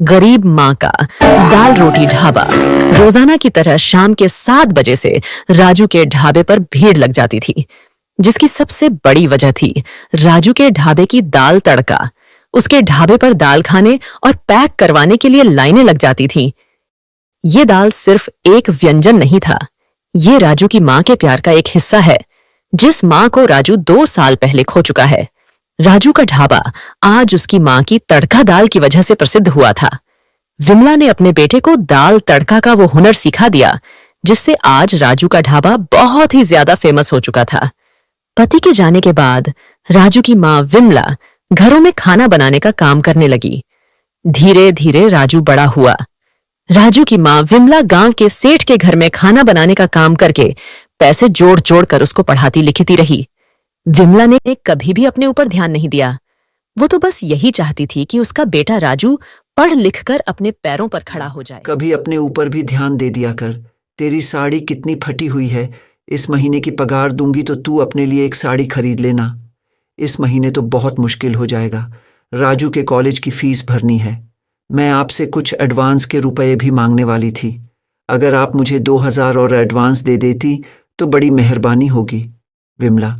गरीब माँ का दाल रोटी ढाबा। रोजाना की तरह शाम के 7 बजे से राजू के ढाबे पर भीड़ लग जाती थी, जिसकी सबसे बड़ी वजह थी राजू के ढाबे की दाल तड़का। उसके ढाबे पर दाल खाने और पैक करवाने के लिए लाइनें लग जाती थीं। ये दाल सिर्फ एक व्यंजन नहीं था, ये राजू की माँ के प्यार का एक हिस्सा है, जिस माँ को राजू 2 साल पहले खो चुका है। राजू का ढाबा आज उसकी माँ की तड़का दाल की वजह से प्रसिद्ध हुआ था। विमला ने अपने बेटे को दाल तड़का का वो हुनर सिखा दिया, जिससे आज राजू का ढाबा बहुत ही ज्यादा फेमस हो चुका था। पति के जाने के बाद राजू की माँ विमला घरों में खाना बनाने का काम करने लगी। धीरे धीरे राजू बड़ा हुआ। राजू की माँ विमला गांव के सेठ के घर में खाना बनाने का काम करके पैसे जोड़ जोड़ कर उसको पढ़ाती लिखती रही। विमला ने कभी भी अपने ऊपर ध्यान नहीं दिया। वो तो बस यही चाहती थी कि उसका बेटा राजू पढ़ लिख कर अपने पैरों पर खड़ा हो जाए। कभी अपने ऊपर भी ध्यान दे दिया कर। तेरी साड़ी कितनी फटी हुई है। इस महीने की पगार दूंगी तो तू अपने लिए एक साड़ी खरीद लेना। इस महीने तो बहुत मुश्किल हो जाएगा। राजू के कॉलेज की फीस भरनी है। मैं आपसे कुछ एडवांस के रुपए भी मांगने वाली थी। अगर आप मुझे 2000 और एडवांस दे देती तो बड़ी मेहरबानी होगी। विमला,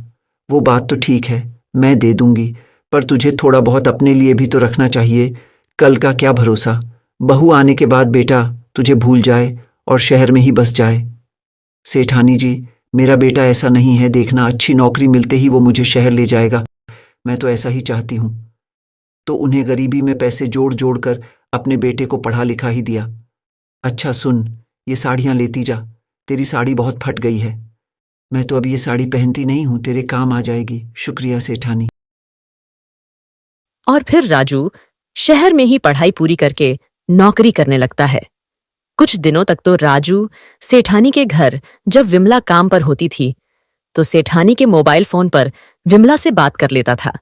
वो बात तो ठीक है, मैं दे दूंगी, पर तुझे थोड़ा बहुत अपने लिए भी तो रखना चाहिए। कल का क्या भरोसा, बहू आने के बाद बेटा तुझे भूल जाए और शहर में ही बस जाए। सेठानी जी, मेरा बेटा ऐसा नहीं है, देखना अच्छी नौकरी मिलते ही वो मुझे शहर ले जाएगा। मैं तो ऐसा ही चाहती हूँ। तो उन्हें गरीबी में पैसे जोड़ जोड़ कर अपने बेटे को पढ़ा लिखा ही दिया। अच्छा सुन, ये साड़ियाँ लेती जा, तेरी साड़ी बहुत फट गई है। मैं तो अब ये साड़ी पहनती नहीं हूँ, तेरे काम आ जाएगी। शुक्रिया सेठानी। और फिर राजू शहर में ही पढ़ाई पूरी करके नौकरी करने लगता है। कुछ दिनों तक तो राजू सेठानी के घर जब विमला काम पर होती थी तो सेठानी के मोबाइल फोन पर विमला से बात कर लेता था।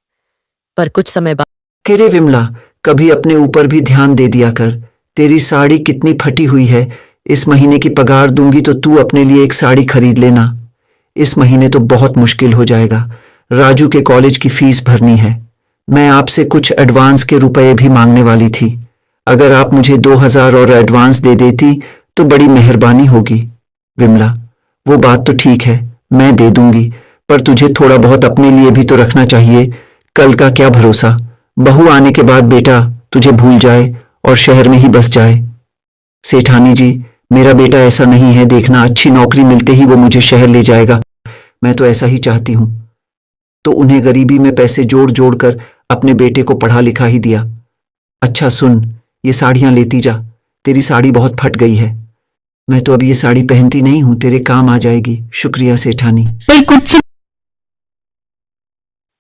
पर कुछ समय बाद किरे विमला, कभी अपने ऊपर भी ध्यान दे दिया कर। तेरी साड़ी कितनी फटी हुई है। इस महीने की पगार दूंगी तो तू अपने लिए एक साड़ी खरीद लेना। इस महीने तो बहुत मुश्किल हो जाएगा। राजू के कॉलेज की फीस भरनी है। मैं आपसे कुछ एडवांस के रुपए भी मांगने वाली थी। अगर आप मुझे 2000 और एडवांस दे देती तो बड़ी मेहरबानी होगी। विमला, वो बात तो ठीक है, मैं दे दूंगी, पर तुझे थोड़ा बहुत अपने लिए भी तो रखना चाहिए। कल का क्या भरोसा, बहू आने के बाद बेटा तुझे भूल जाए और शहर में ही बस जाए। सेठानी जी, मेरा बेटा ऐसा नहीं है, देखना अच्छी नौकरी मिलते ही वो मुझे शहर ले जाएगा। मैं तो ऐसा ही चाहती हूँ। तो उन्हें गरीबी में पैसे जोड़ जोड़ कर अपने बेटे को पढ़ा लिखा ही दिया। अच्छा सुन, ये साड़ियाँ लेती जा, तेरी साड़ी बहुत फट गई है। मैं तो अब ये साड़ी पहनती नहीं हूँ, तेरे काम आ जाएगी। शुक्रिया सेठानी।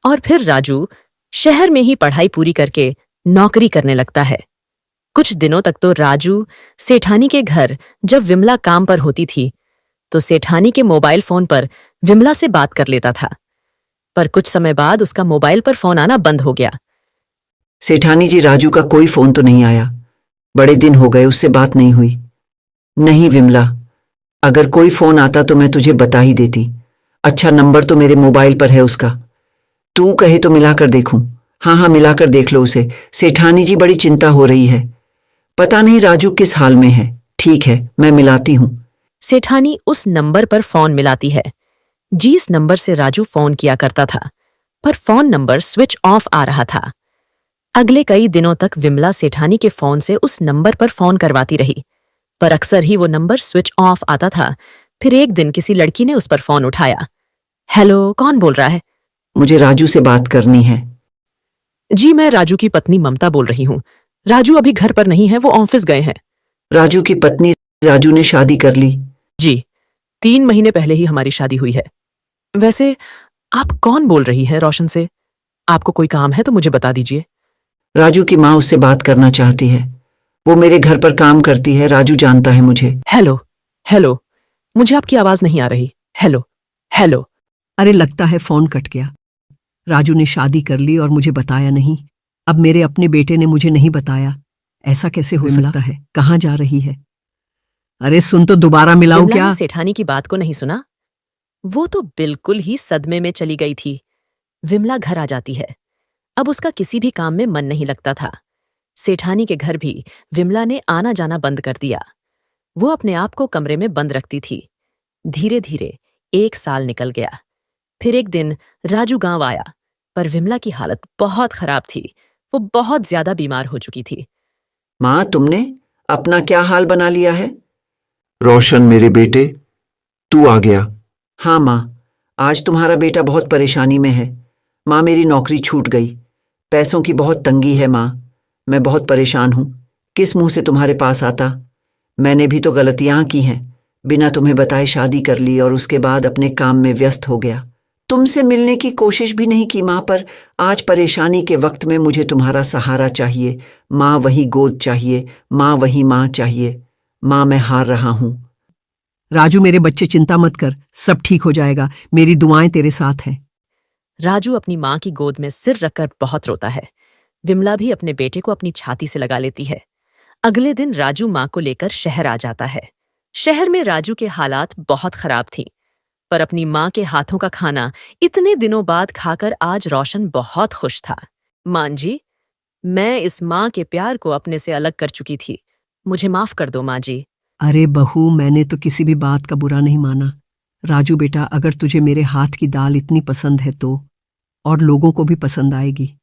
और फिर राजू शहर में ही पढ़ाई पूरी करके नौकरी करने लगता है। कुछ दिनों तक तो राजू सेठानी के घर जब विमला काम पर होती थी तो सेठानी के मोबाइल फोन पर विमला से बात कर लेता था। पर कुछ समय बाद उसका मोबाइल पर फोन आना बंद हो गया। सेठानी जी, राजू का कोई फोन तो नहीं आया। बड़े दिन हो गए, उससे बात नहीं हुई। नहीं विमला, अगर कोई फोन आता तो मैं तुझे बता ही देती। अच्छा, नंबर तो मेरे मोबाइल पर है उसका। तू कहे तो मिलाकर देखूं। हाँ हाँ, मिलाकर देख लो उसे। सेठानी जी, बड़ी चिंता हो रही है। पता नहीं राजू किस हाल में है। ठीक है, मैं मिलाती हूँ। सेठानी उस नंबर पर फोन मिलाती है जिस नंबर से राजू फोन किया करता था, पर फोन नंबर स्विच ऑफ आ रहा था। अगले कई दिनों तक विमला सेठानी के फोन से उस नंबर पर फोन करवाती रही, पर अक्सर ही वो नंबर स्विच ऑफ आता था। फिर एक दिन किसी लड़की ने उस पर फोन उठाया। हेलो, कौन बोल रहा है? मुझे राजू से बात करनी है। जी, मैं राजू की पत्नी ममता बोल रही हूँ। राजू अभी घर पर नहीं है, वो ऑफिस गए हैं। राजू की पत्नी, राजू ने शादी कर ली? जी, 3 महीने पहले ही हमारी शादी हुई है। वैसे आप कौन बोल रही हैं रोशन से? आपको कोई काम है तो मुझे बता दीजिए। राजू की माँ उससे बात करना चाहती है। वो मेरे घर पर काम करती है, राजू जानता है मुझे। हेलो, हेलो, मुझे आपकी आवाज नहीं आ रही। Hello, hello. अरे, लगता है फोन कट गया। राजू ने शादी कर ली और मुझे बताया नहीं। अब मेरे अपने बेटे ने मुझे नहीं बताया। ऐसा कैसे हो सकता है? कहाँ जा रही है? अरे सुन तो, दोबारा मिलाऊं विमला क्या? ने सेठानी की बात को नहीं सुना। वो तो बिल्कुल ही सदमे में चली गई थी। विमला घर आ जाती है। अब उसका किसी भी काम में मन नहीं लगता था। सेठानी के घर भी विमला ने आना जाना बंद कर दिया। वो अपने आप को कमरे में बंद रखती थी। धीरे धीरे 1 साल निकल गया। फिर एक दिन राजू गांव आया, पर विमला की हालत बहुत खराब थी। वो बहुत ज्यादा बीमार हो चुकी थी। माँ, तुमने अपना क्या हाल बना लिया है? रोशन मेरे बेटे, तू आ गया। हाँ माँ, आज तुम्हारा बेटा बहुत परेशानी में है। माँ, मेरी नौकरी छूट गई। पैसों की बहुत तंगी है माँ। मैं बहुत परेशान हूँ। किस मुंह से तुम्हारे पास आता? मैंने भी तो गलतियाँ की हैं। बिना तुम्हें बताए शादी कर ली और उसके बाद अपने काम में व्यस्त हो गया। तुमसे मिलने की कोशिश भी नहीं की माँ, पर आज परेशानी के वक्त में मुझे तुम्हारा सहारा चाहिए। माँ वही गोद चाहिए, माँ वही माँ चाहिए। माँ, मैं हार रहा हूँ। राजू मेरे बच्चे, चिंता मत कर, सब ठीक हो जाएगा। मेरी दुआएं तेरे साथ हैं। राजू अपनी माँ की गोद में सिर रखकर बहुत रोता है। विमला भी अपने बेटे को अपनी छाती से लगा लेती है। अगले दिन राजू माँ को लेकर शहर आ जाता है। शहर में राजू के हालात बहुत खराब थी, पर अपनी माँ के हाथों का खाना इतने दिनों बाद खाकर आज रोशन बहुत खुश था। माँ जी, मैं इस माँ के प्यार को अपने से अलग कर चुकी थी। मुझे माफ कर दो माँ जी। अरे बहू, मैंने तो किसी भी बात का बुरा नहीं माना। राजू बेटा, अगर तुझे मेरे हाथ की दाल इतनी पसंद है तो और लोगों को भी पसंद आएगी।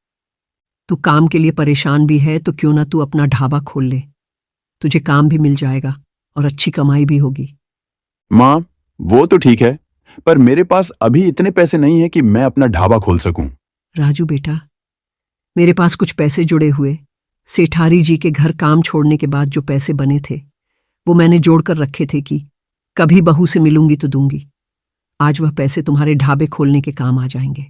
तू काम के लिए परेशान भी है तो क्यों ना तू अपना ढाबा खोल ले। तुझे काम भी मिल जाएगा और अच्छी कमाई भी होगी। माँ, वो तो ठीक है, पर मेरे पास अभी इतने पैसे नहीं है कि मैं अपना ढाबा खोल सकूं। राजू बेटा, मेरे पास कुछ पैसे जुड़े हुए सेठारी जी के घर काम छोड़ने के बाद जो पैसे बने थे वो मैंने जोड़कर रखे थे कि कभी बहू से मिलूंगी तो दूंगी। आज वह पैसे तुम्हारे ढाबे खोलने के काम आ जाएंगे।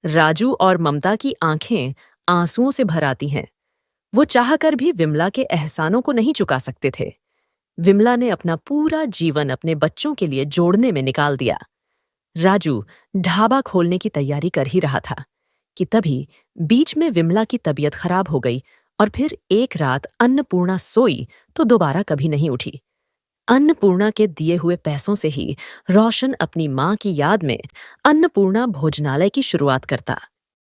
राजू और ममता की आंखें आंसुओं से भर आती हैं। वो चाहकर भी विमला के एहसानों को नहीं चुका सकते थे। विमला ने अपना पूरा जीवन अपने बच्चों के लिए जोड़ने में निकाल दिया। राजू ढाबा खोलने की तैयारी कर ही रहा था कि तभी बीच में विमला की तबीयत खराब हो गई और फिर एक रात अन्नपूर्णा सोई तो दोबारा कभी नहीं उठी। अन्नपूर्णा के दिए हुए पैसों से ही रोशन अपनी माँ की याद में अन्नपूर्णा भोजनालय की शुरुआत करता।